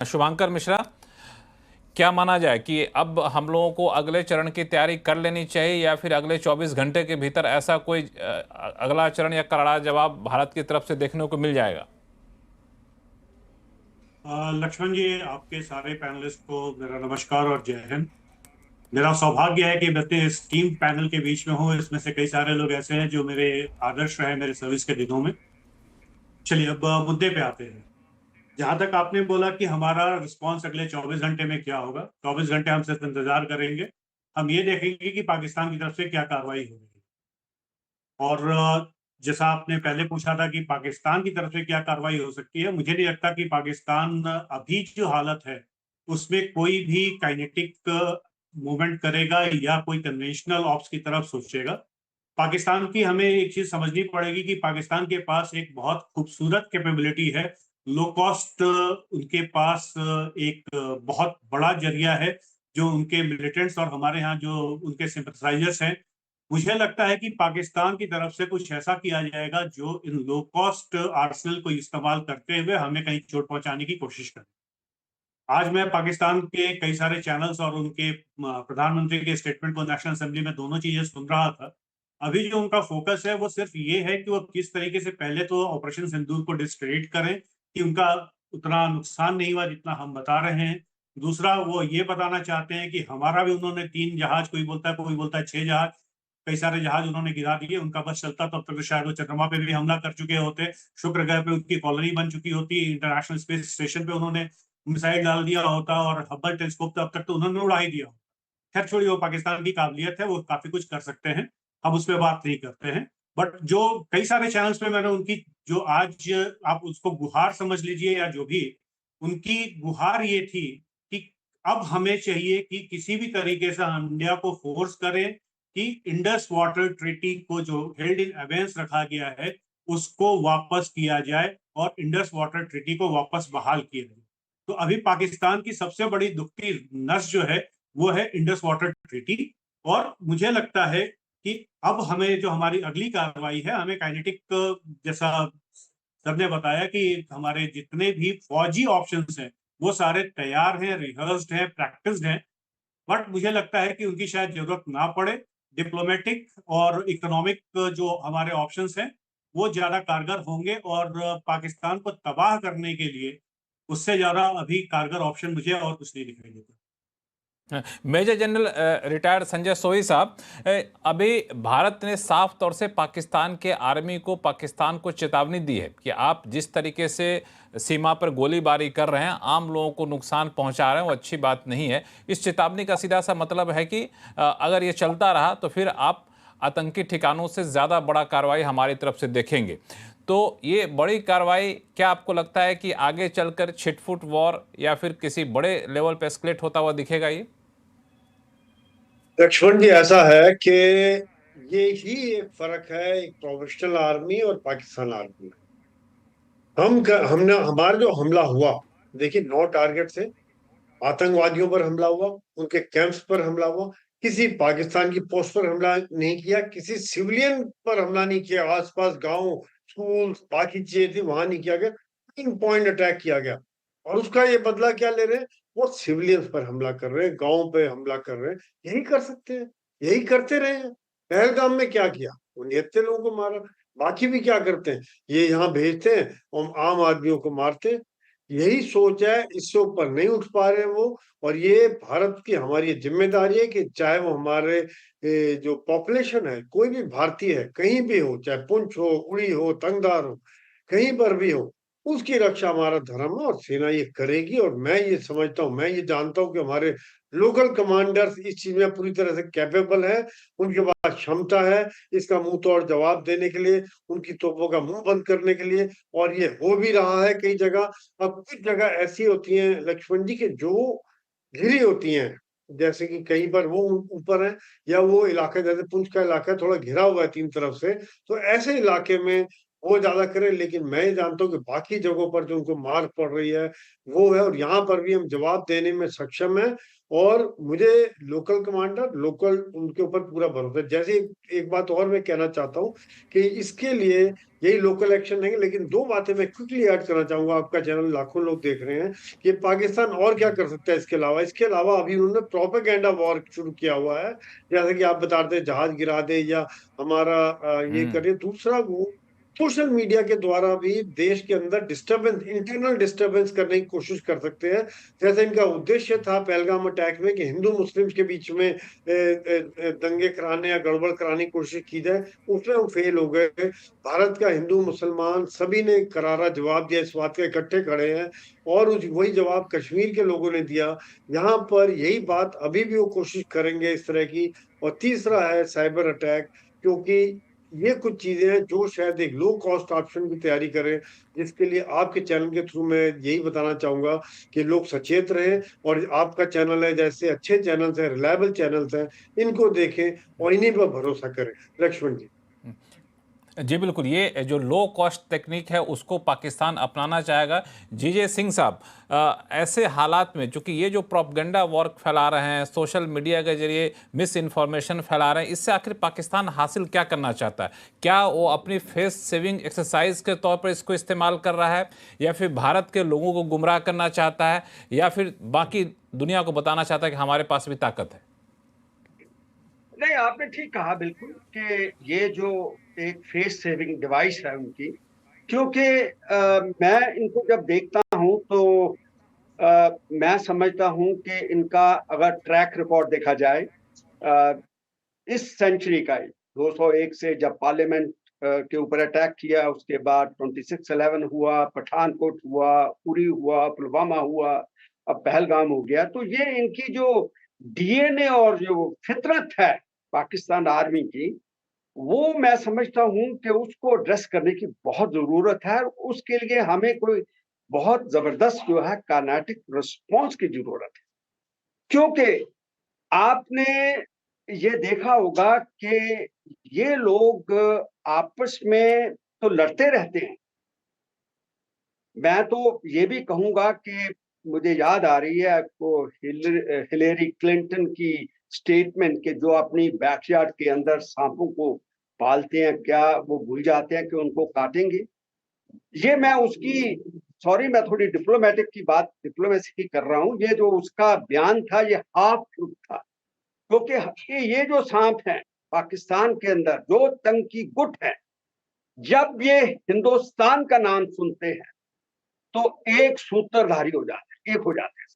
शुभांकर मिश्रा, क्या माना जाए कि अब हम लोगों को अगले चरण की तैयारी कर लेनी चाहिए या फिर अगले 24 घंटे के भीतर ऐसा कोई अगला चरण या करारा जवाब भारत की तरफ से देखने को मिल जाएगा? लक्ष्मण जी, आपके सारे पैनलिस्ट को मेरा नमस्कार और जय हिंद। मेरा सौभाग्य है कि मैं अपने इस टीम पैनल के बीच में हूँ। इसमें से कई सारे लोग ऐसे हैं जो मेरे आदर्श रहे मेरे सर्विस के दिनों में। चलिए, अब मुद्दे पे आते हैं। जहां तक आपने बोला कि हमारा रिस्पांस अगले 24 घंटे में क्या होगा, 24 घंटे हम सिर्फ इंतजार करेंगे। हम ये देखेंगे कि पाकिस्तान की तरफ से क्या कार्रवाई होगी। और जैसा आपने पहले पूछा था कि पाकिस्तान की तरफ से क्या कार्रवाई हो सकती है, मुझे नहीं लगता कि पाकिस्तान अभी जो हालत है उसमें कोई भी काइनेटिक मूवमेंट करेगा या कोई कन्वेंशनल ऑप्स की तरफ सोचेगा। पाकिस्तान की हमें एक चीज समझनी पड़ेगी कि पाकिस्तान के पास एक बहुत खूबसूरत कैपेबिलिटी है। लो कॉस्ट उनके पास एक बहुत बड़ा जरिया है जो उनके मिलिटेंट्स और हमारे यहाँ जो उनके सिंपथाइजर्स हैं। मुझे लगता है कि पाकिस्तान की तरफ से कुछ ऐसा किया जाएगा जो इन लो कॉस्ट आर्सेनल को इस्तेमाल करते हुए हमें कहीं चोट पहुंचाने की कोशिश करे। आज मैं पाकिस्तान के कई सारे चैनल्स और उनके प्रधानमंत्री के स्टेटमेंट को नेशनल असेंबली में दोनों चीजें सुन रहा था। अभी जो उनका फोकस है वो सिर्फ ये है कि वो किस तरीके से पहले तो ऑपरेशन सिंदूर को डिस्क्रेडिट करें कि उनका उतना नुकसान नहीं हुआ जितना हम बता रहे हैं। दूसरा, वो ये बताना चाहते हैं कि हमारा भी उन्होंने 3 जहाज, कोई बोलता है 6 जहाज, कई सारे जहाज उन्होंने गिरा दिए। उनका बस चलता तब तक तो शायद वो चंद्रमा पे भी हमला कर चुके होते, शुक्र ग्रह पे उनकी कॉलोनी बन चुकी होती, इंटरनेशनल स्पेस स्टेशन पे उन्होंने मिसाइल डाल दिया होता और हब्बल टेलीस्कोप तो अब तक तो उन्होंने उड़ा ही दिया होता। खैर छोड़िए, वो पाकिस्तान की काबिलियत है, वो काफी कुछ कर सकते हैं। हम उस पर बात नहीं करते हैं। बट जो कई सारे चैनल्स पे मैंने उनकी जो आज आप उसको गुहार समझ लीजिए या जो भी, उनकी गुहार ये थी कि अब हमें चाहिए कि किसी भी तरीके से हम इंडिया को फोर्स करें कि इंडस वाटर ट्रीटी को जो हेल्ड इन अबेंस रखा गया है उसको वापस किया जाए और इंडस वाटर ट्रीटी को वापस बहाल किया जाए। तो अभी पाकिस्तान की सबसे बड़ी दुखती नस जो है वो है इंडस वाटर ट्रीटी। और मुझे लगता है कि अब हमें जो हमारी अगली कार्रवाई है, हमें काइनेटिक, जैसा सबने बताया कि हमारे जितने भी फौजी ऑप्शंस हैं वो सारे तैयार हैं, रिहर्स्ड हैं, प्रैक्टिस्ड हैं। बट मुझे लगता है कि उनकी शायद जरूरत ना पड़े। डिप्लोमेटिक और इकोनॉमिक जो हमारे ऑप्शंस हैं वो ज्यादा कारगर होंगे और पाकिस्तान को तबाह करने के लिए उससे ज्यादा अभी कारगर ऑप्शन मुझे और कुछ नहीं दिखाई देता। मेजर जनरल रिटायर्ड संजय सोई साहब, अभी भारत ने साफ तौर से पाकिस्तान के आर्मी को, पाकिस्तान को चेतावनी दी है कि आप जिस तरीके से सीमा पर गोलीबारी कर रहे हैं, आम लोगों को नुकसान पहुंचा रहे हैं, वो अच्छी बात नहीं है। इस चेतावनी का सीधा सा मतलब है कि अगर ये चलता रहा तो फिर आप आतंकी ठिकानों से ज़्यादा बड़ा कार्रवाई हमारी तरफ से देखेंगे। तो ये बड़ी कार्रवाई क्या आपको लगता है कि आगे चलकर छिटफुट वॉर या फिर किसी बड़े लेवल पर एस्केलेट होता हुआ दिखेगा ये? लक्ष्मण जी, ऐसा है कि ये ही एक फर्क है एक प्रोफेशनल आर्मी और पाकिस्तान आर्मी में। हमने हमारा जो हमला हुआ, देखिए 9 टारगेट से आतंकवादियों पर हमला हुआ, उनके कैंप्स पर हमला हुआ। किसी पाकिस्तान की पोस्ट पर हमला नहीं किया, किसी सिविलियन पर हमला नहीं किया। आसपास गांव, स्कूल, बाकी चीजें थी, वहां नहीं किया गया। 3 पॉइंट अटैक किया गया और उसका ये बदला क्या ले रहे हैं? वो सिविलियंस पर हमला कर रहे हैं, गांव पे हमला कर रहे हैं। यही कर सकते हैं, यही करते रहे हैं। पहलगाम में क्या किया? 69 लोगों को मारा। बाकी भी क्या करते हैं? ये यहाँ भेजते हैं और आम आदमियों को मारते हैं। यही सोच है, इससे ऊपर नहीं उठ पा रहे हैं वो। और ये भारत की हमारी जिम्मेदारी है कि चाहे वो हमारे जो पॉपुलेशन है, कोई भी भारतीय है, कहीं भी हो, चाहे पुंछ हो, उड़ी हो, तंगधार हो, कहीं पर भी हो, उसकी रक्षा हमारा धर्म है और सेना ये करेगी। और मैं ये समझता हूँ, मैं ये जानता हूँ कि हमारे लोकल कमांडर्स इस चीज में पूरी तरह से कैपेबल है। उनके पास क्षमता है इसका मुंह तोड़ जवाब देने के लिए, उनकी तोपों का मुंह बंद करने के लिए। और ये हो भी रहा है कई जगह। अब कुछ जगह ऐसी होती हैं लक्ष्मण जी के जो घिरी होती हैं, जैसे कि कहीं पर वो ऊपर है, या वो इलाका जैसे पुंछ का इलाका थोड़ा घिरा हुआ है 3 तरफ से। तो ऐसे इलाके में वो ज्यादा करें, लेकिन मैं ये जानता हूँ कि बाकी जगहों पर जो उनको मार पड़ रही है वो है, और यहाँ पर भी हम जवाब देने में सक्षम है। और मुझे लोकल कमांडर, लोकल उनके ऊपर पूरा भरोसा है। जैसे एक बात और मैं कहना चाहता हूँ कि इसके लिए यही लोकल एक्शन लेंगे, लेकिन दो बातें मैं क्विकली ऐड करना चाहूंगा। आपका चैनल लाखों लोग देख रहे हैं कि पाकिस्तान और क्या कर सकता है इसके अलावा अभी उन्होंने प्रोपेगेंडा वॉर शुरू किया हुआ है, जैसे कि आप बता रहे थे जहाज गिरा दे या हमारा ये हम्म। करिए। दूसरा, वो सोशल मीडिया के द्वारा भी देश के अंदर डिस्टरबेंस, इंटरनल डिस्टरबेंस करने की कोशिश कर सकते हैं। जैसे इनका उद्देश्य था पहलगाम अटैक में कि हिंदू मुस्लिम्स के बीच में दंगे कराने या गड़बड़ कराने की कोशिश की जाए, उसमें वो फेल हो गए। भारत का हिंदू मुसलमान सभी ने करारा जवाब दिया, इस बात के इकट्ठे खड़े हैं, और उस वही जवाब कश्मीर के लोगों ने दिया। यहाँ पर यही बात अभी भी वो कोशिश करेंगे इस तरह की। और तीसरा है साइबर अटैक, क्योंकि ये कुछ चीजें हैं जो शायद एक लो कॉस्ट ऑप्शन की तैयारी करें, जिसके लिए आपके चैनल के थ्रू मैं यही बताना चाहूंगा कि लोग सचेत रहें। और आपका चैनल है, जैसे अच्छे चैनल्स हैं, रिलायबल चैनल्स हैं, इनको देखें और इन्हीं पर भरोसा करें। लक्ष्मण जी। जी बिल्कुल, ये जो लो कॉस्ट टेक्निक है उसको पाकिस्तान अपनाना चाहेगा। जीजे सिंह साहब, ऐसे हालात में चूंकि ये जो प्रोपगेंडा वॉर फैला रहे हैं, सोशल मीडिया के जरिए मिस इन्फॉर्मेशन फैला रहे हैं, इससे आखिर पाकिस्तान हासिल क्या करना चाहता है? क्या वो अपनी फेस सेविंग एक्सरसाइज के तौर पर इसको इस्तेमाल कर रहा है, या फिर भारत के लोगों को गुमराह करना चाहता है, या फिर बाकी दुनिया को बताना चाहता है कि हमारे पास भी ताकत है? नहीं, आपने ठीक कहा बिल्कुल कि ये जो एक फेस सेविंग डिवाइस है उनकी, क्योंकि मैं इनको जब देखता हूं तो मैं समझता हूं कि इनका अगर ट्रैक रिकॉर्ड देखा जाए इस सेंचुरी का ही, 201 से जब पार्लियामेंट के ऊपर अटैक किया, उसके बाद 26/11 हुआ, पठानकोट हुआ, उरी हुआ, पुलवामा हुआ, अब पहलगाम हो गया, तो ये इनकी जो डीएनए और जो फितरत है पाकिस्तान आर्मी की, वो मैं समझता हूं कि उसको एड्रेस करने की बहुत जरूरत है। और उसके लिए हमें कोई बहुत जबरदस्त जो है काइनेटिक रिस्पॉन्स की जरूरत है, क्योंकि आपने ये देखा होगा कि ये लोग आपस में तो लड़ते रहते हैं। मैं तो ये भी कहूंगा कि मुझे याद आ रही है आपको हिलेरी क्लिंटन की स्टेटमेंट के जो अपनी बैकयार्ड के अंदर सांपों को पालते हैं, क्या वो भूल जाते हैं कि उनको काटेंगे? ये मैं उसकी, सॉरी मैं थोड़ी डिप्लोमेसी की कर रहा हूं, ये जो उसका बयान था ये हाफ ट्रूथ था, क्योंकि ये जो सांप हैं पाकिस्तान के अंदर, जो तंग की गुट है, जब ये हिंदुस्तान का नाम सुनते हैं तो एक सूत्रधारी हो जाते हैं, एक हो जाते हैं,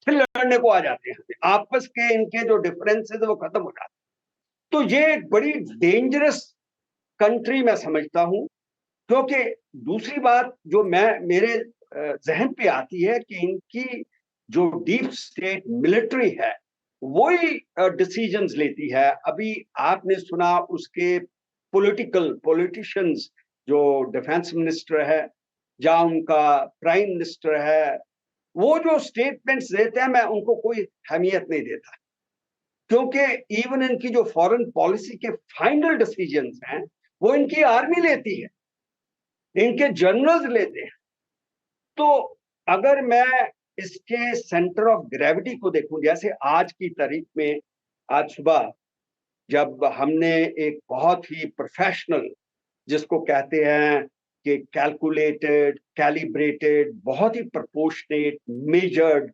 फिर लड़ने को आ जाते हैं, आपस के इनके जो डिफरेंसेस है वो खत्म हो जाते हैं। तो ये एक बड़ी डेंजरस कंट्री मैं समझता हूं, क्योंकि दूसरी बात जो मेरे जहन पे आती है कि इनकी जो डीप स्टेट मिलिट्री है वही डिसीजंस लेती है। अभी आपने सुना उसके पॉलिटिशियंस, जो डिफेंस मिनिस्टर है या उनका प्राइम मिनिस्टर है, वो जो स्टेटमेंट्स देते हैं मैं उनको कोई अहमियत नहीं देता, क्योंकि इवन इनकी जो फॉरेन पॉलिसी के फाइनल डिसीजंस हैं वो इनकी आर्मी लेती है, इनके जनरल्स लेते हैं। तो अगर मैं इसके सेंटर ऑफ ग्रेविटी को देखूं, जैसे आज की तारीख में, आज सुबह जब हमने एक बहुत ही प्रोफेशनल, जिसको कहते हैं कि कैलकुलेटेड, कैलिब्रेटेड, बहुत ही प्रोपोर्शनेट, मेजर्ड,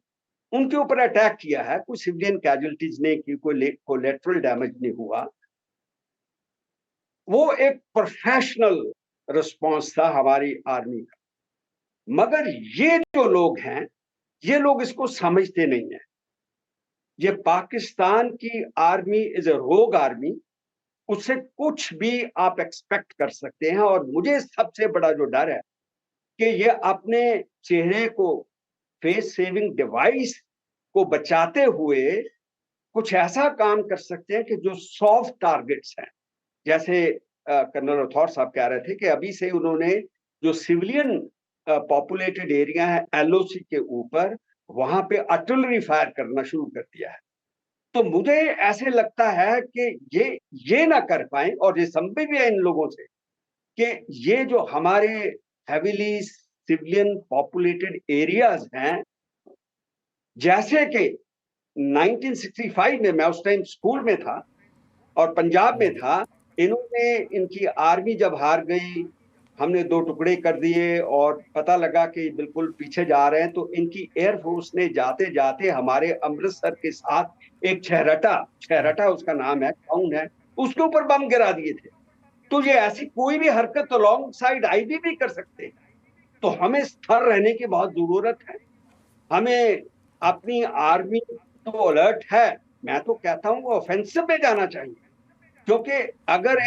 उनके ऊपर अटैक किया है, कोई सिविलियन कैजुअलिटीज नहीं की, कोई कोलैटरल डैमेज नहीं हुआ, वो एक प्रोफेशनल रिस्पॉन्स था हमारी आर्मी का। मगर ये जो लोग हैं, ये लोग इसको समझते नहीं है। ये पाकिस्तान की आर्मी इज अ रोग आर्मी, उससे कुछ भी आप एक्सपेक्ट कर सकते हैं। और मुझे सबसे बड़ा जो डर है कि ये अपने चेहरे को, फेस सेविंग डिवाइस को बचाते हुए कुछ ऐसा काम कर सकते हैं कि जो सॉफ्ट टारगेट्स हैं, जैसे कर्नल राठौर साहब कह रहे थे कि अभी से उन्होंने जो सिविलियन पॉपुलेटेड एरिया है एलओसी के ऊपर, वहां पे आर्टिलरी फायर करना शुरू कर दिया है। तो मुझे ऐसे लगता है कि ये ना कर पाए, और ये संभव भी है इन लोगों से कि ये जो हमारे हेविली सिविलियन पॉपुलेटेड एरियाज हैं, जैसे कि 1965 में मैं उस टाइम स्कूल में था और पंजाब में था, इन्होंने इनकी आर्मी जब हार गई, हमने 2 टुकड़े कर दिए और पता लगा कि बिल्कुल पीछे जा रहे हैं, तो इनकी एयरफोर्स ने जाते जाते हमारे अमृतसर के साथ एक छहरटा उसका नाम है, टाउन है, उसके ऊपर बम गिरा दिए थे। तो ये ऐसी कोई भी हरकत अलोंग साइड आईबी भी कर सकते हैं। तो हमें स्थिर रहने की बहुत जरूरत है। हमें अपनी आर्मी तो अलर्ट है, मैं तो कहता हूँ ऑफेंसिव में जाना चाहिए, क्योंकि अगर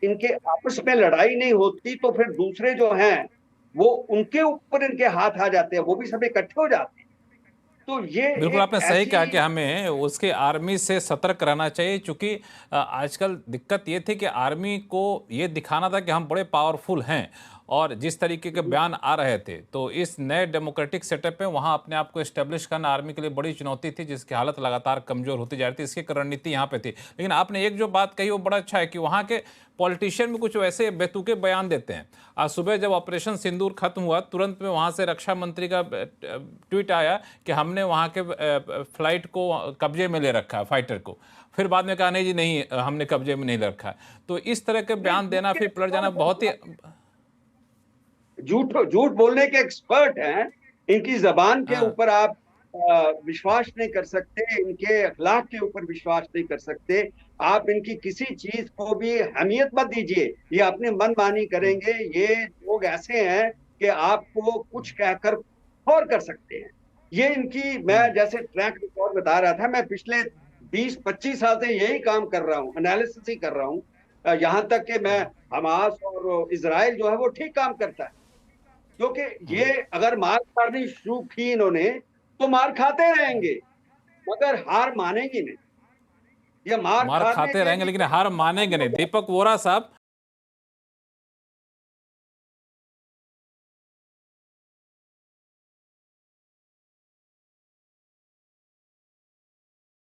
इनके आपस में लड़ाई नहीं होती तो फिर दूसरे जो हैं वो उनके ऊपर इनके हाथ आ जाते हैं, वो भी सब इकट्ठे हो जाते हैं। तो ये बिल्कुल एक आपने सही कहा ऐसी कि हमें उसके आर्मी से सतर्क रहना चाहिए, क्योंकि आजकल दिक्कत ये थी कि आर्मी को ये दिखाना था कि हम बड़े पावरफुल हैं, और जिस तरीके के बयान आ रहे थे, तो इस नए डेमोक्रेटिक सेटअप में वहाँ अपने आप को इस्टेब्लिश करना आर्मी के लिए बड़ी चुनौती थी, जिसकी हालत लगातार कमजोर होती जा रही थी। इसकी रणनीति यहाँ पे थी। लेकिन आपने एक जो बात कही वो बड़ा अच्छा है कि वहाँ के पॉलिटिशियन भी कुछ वैसे बेतुके बयान देते हैं। आज सुबह जब ऑपरेशन सिंदूर खत्म हुआ, तुरंत में वहाँ से रक्षा मंत्री का ट्वीट आया कि हमने वहाँ के फ्लाइट को कब्जे में ले रखा है, फाइटर को। फिर बाद में कहा नहीं जी नहीं, हमने कब्जे में नहीं रखा है। तो इस तरह के बयान देना फिर पलट जाना बहुत ही झूठ बोलने के एक्सपर्ट हैं। इनकी जबान के हाँ। ऊपर आप विश्वास नहीं कर सकते, इनके अखलाक के ऊपर विश्वास नहीं कर सकते। आप इनकी किसी चीज को भी अहमियत मत दीजिए, ये अपने मनमानी करेंगे। ये लोग ऐसे हैं कि आपको कुछ कहकर और कर सकते हैं। ये इनकी, मैं जैसे ट्रैक रिकॉर्ड बता रहा था, मैं पिछले 20-25 साल से यही काम कर रहा हूँ, एनालिसिस ही कर रहा हूँ। यहाँ तक कि मैं हमास और इजराइल जो है वो ठीक काम करता है, क्योंकि ये अगर मार मारनी शुरू की इन्होंने तो मार खाते रहेंगे, मगर हार मानेंगे नहीं। ये मार मार खाने खाते के रहेंगे भी लेकिन हार मानेंगे नहीं। दीपक वोरा साहब,